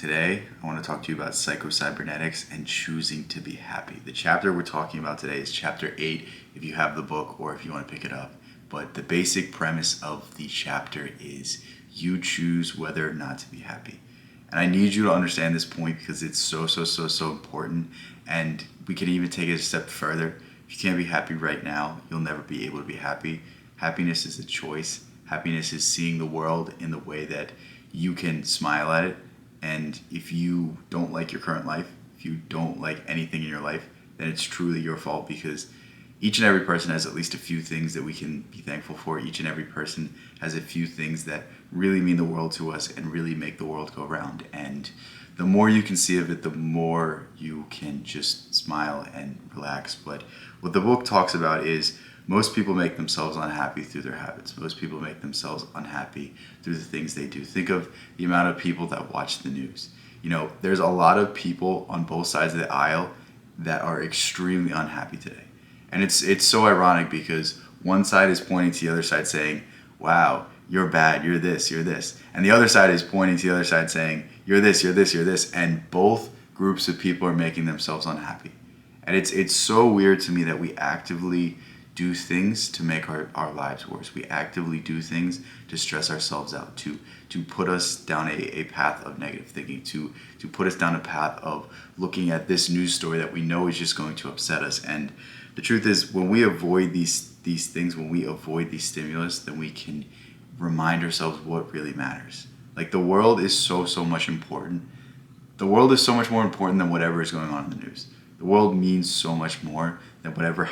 Today, I want to talk to you about Cybernetics and choosing to be happy. The chapter we're talking about today is chapter 8, if you have the book or if you want to pick it up. But the basic premise of the chapter is you choose whether or not to be happy. And I need you to understand this point because it's so important. And we can even take it a step further. If you can't be happy right now, you'll never be able to be happy. Happiness is a choice. Happiness is seeing the world in the way that you can smile at it. And if you don't like your current life, if you don't like anything in your life, then it's truly your fault, because each and every person has at least a few things that we can be thankful for. Each and every person has a few things that really mean the world to us and really make the world go round. And the more you can see of it, the more you can just smile and relax. But what the book talks about is most people make themselves unhappy through their habits. Most people make themselves unhappy through the things they do. Think of the amount of people that watch the news. You know, there's a lot of people on both sides of the aisle that are extremely unhappy today. And it's so ironic because one side is pointing to the other side saying, wow, you're bad, you're this, you're this. And the other side is pointing to the other side saying, you're this, you're this, you're this. And both groups of people are making themselves unhappy. And it's so weird to me that we actively do things to make our lives worse. We actively do things to stress ourselves out, to put us down a path of negative thinking, to put us down a path of looking at this news story that we know is just going to upset us. And the truth is, when we avoid these things, when we avoid these stimulus, then we can remind ourselves what really matters. Like, the world is so much important. The world is so much more important than whatever is going on in the news. The world means so much more than whatever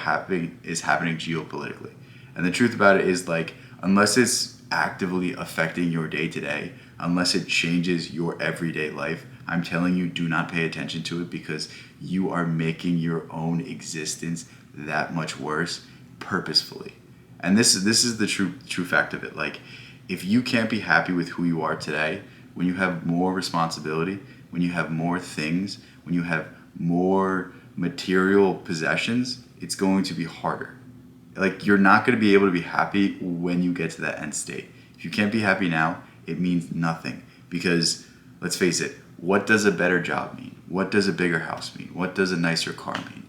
is happening geopolitically. And the truth about it is, like, unless it's actively affecting your day to day, unless it changes your everyday life, I'm telling you, do not pay attention to it, because you are making your own existence that much worse purposefully. And this is the true fact of it. Like, if you can't be happy with who you are today, when you have more responsibility, when you have more things, when you have more material possessions, it's going to be harder. Like, you're not going to be able to be happy when you get to that end state. If you can't be happy now, it means nothing. Because let's face it, what does a better job mean? What does a bigger house mean? What does a nicer car mean?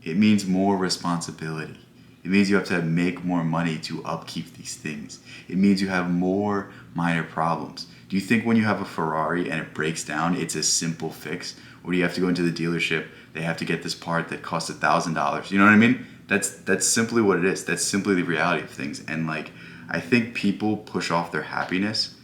It means more responsibility. It means you have to make more money to upkeep these things. It means you have more minor problems. Do you think when you have a Ferrari and it breaks down, it's a simple fix? Or do you have to go into the dealership, they have to get this part that costs $1,000? You know what I mean? That's simply what it is. That's simply the reality of things. And, like, I think people push off their happiness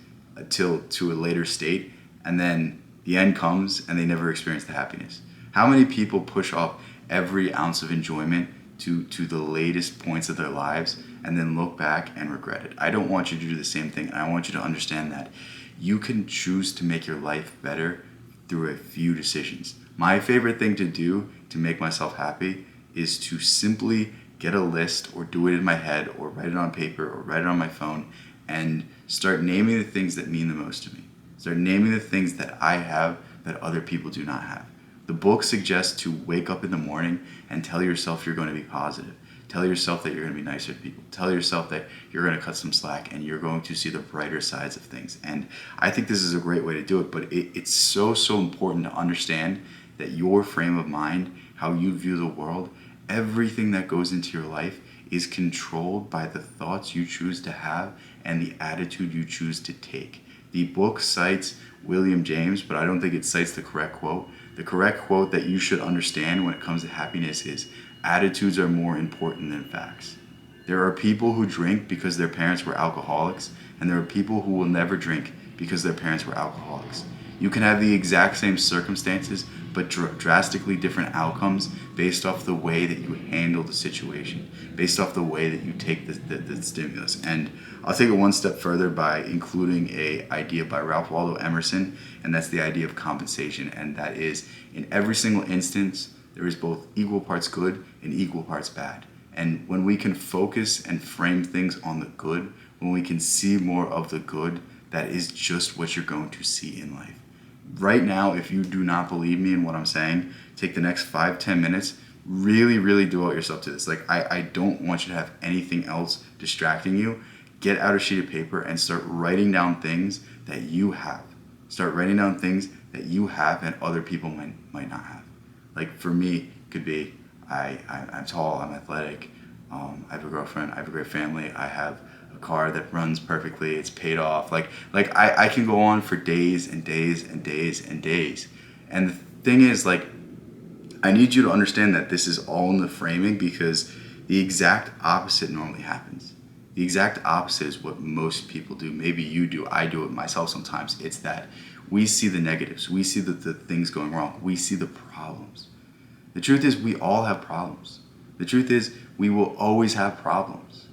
to a later state, and then the end comes and they never experience the happiness. How many people push off every ounce of enjoyment to the latest points of their lives and then look back and regret it? I don't want you to do the same thing. And I want you to understand that you can choose to make your life better through a few decisions. My favorite thing to do to make myself happy is to simply get a list, or do it in my head, or write it on paper, or write it on my phone, and start naming the things that mean the most to me. Start naming the things that I have that other people do not have. The book suggests to wake up in the morning and tell yourself you're going to be positive. Tell yourself that you're going to be nicer to people. Tell yourself that you're going to cut some slack and you're going to see the brighter sides of things. And I think this is a great way to do it, but it's so important to understand that your frame of mind, how you view the world, everything that goes into your life is controlled by the thoughts you choose to have and the attitude you choose to take. The book cites William James, but I don't think it cites the correct quote. The correct quote that you should understand when it comes to happiness is, attitudes are more important than facts. There are people who drink because their parents were alcoholics, and there are people who will never drink because their parents were alcoholics. You can have the exact same circumstances, but drastically different outcomes based off the way that you handle the situation, based off the way that you take the stimulus. And I'll take it one step further by including an idea by Ralph Waldo Emerson, and that's the idea of compensation. And that is, in every single instance, there is both equal parts good and equal parts bad. And when we can focus and frame things on the good, when we can see more of the good, that is just what you're going to see in life. Right now, if you do not believe me in what I'm saying, take the next 5-10 minutes, really devote yourself to this. Like, I don't want you to have anything else distracting you. Get out a sheet of paper and start writing down things that you have. Start writing down things that you have and other people might not have. Like for me, it could be I'm tall, I'm athletic, I have a girlfriend, I have a great family, I have a car that runs perfectly, it's paid off. I can go on for days and days and days and days. And the thing is, like, I need you to understand that this is all in the framing, because the exact opposite normally happens. The exact opposite is what most people do. Maybe you do. I do it myself sometimes. It's that we see the negatives. We see the things going wrong. We see the problems. The truth is, we all have problems. The truth is, we will always have problems.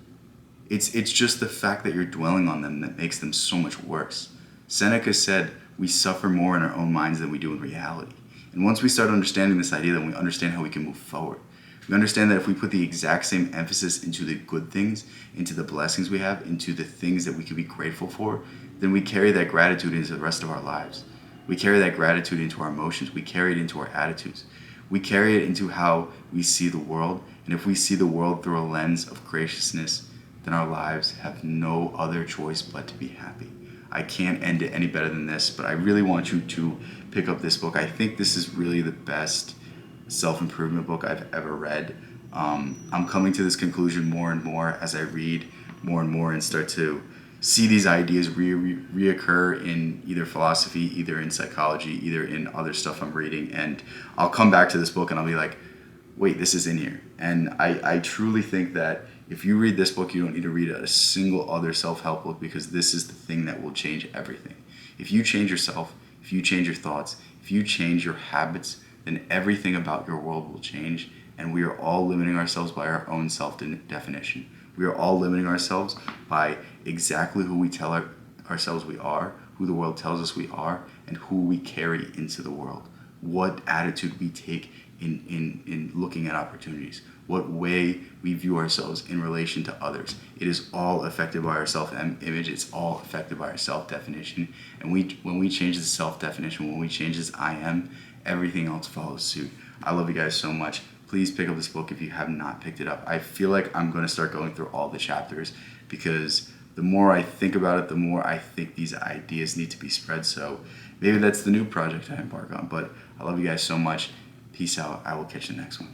It's just the fact that you're dwelling on them that makes them so much worse. Seneca said, we suffer more in our own minds than we do in reality. And once we start understanding this idea, then we understand how we can move forward. We understand that if we put the exact same emphasis into the good things, into the blessings we have, into the things that we can be grateful for, then we carry that gratitude into the rest of our lives. We carry that gratitude into our emotions. We carry it into our attitudes. We carry it into how we see the world. And if we see the world through a lens of graciousness, then our lives have no other choice but to be happy. I can't end it any better than this, but I really want you to pick up this book. I think this is really the best self-improvement book I've ever read. I'm coming to this conclusion more and more as I read more and more and start to see these ideas reoccur in either philosophy, either in psychology, either in other stuff I'm reading. And I'll come back to this book and I'll be like, wait, this is in here. And I truly think that if you read this book, you don't need to read a single other self-help book, because this is the thing that will change everything. If you change yourself, if you change your thoughts, if you change your habits, then everything about your world will change. And we are all limiting ourselves by our own self-definition. We are all limiting ourselves by exactly who we tell ourselves we are, who the world tells us we are, and who we carry into the world. What attitude we take in looking at opportunities, what way we view ourselves in relation to others. It is all affected by our self-image. It's all affected by our self-definition. And when we change the self-definition, when we change this I am, everything else follows suit. I love you guys so much. Please pick up this book if you have not picked it up. I feel like I'm going to start going through all the chapters, because the more I think about it, the more I think these ideas need to be spread. So maybe that's the new project I embark on. But I love you guys so much. Peace out. I will catch you next one.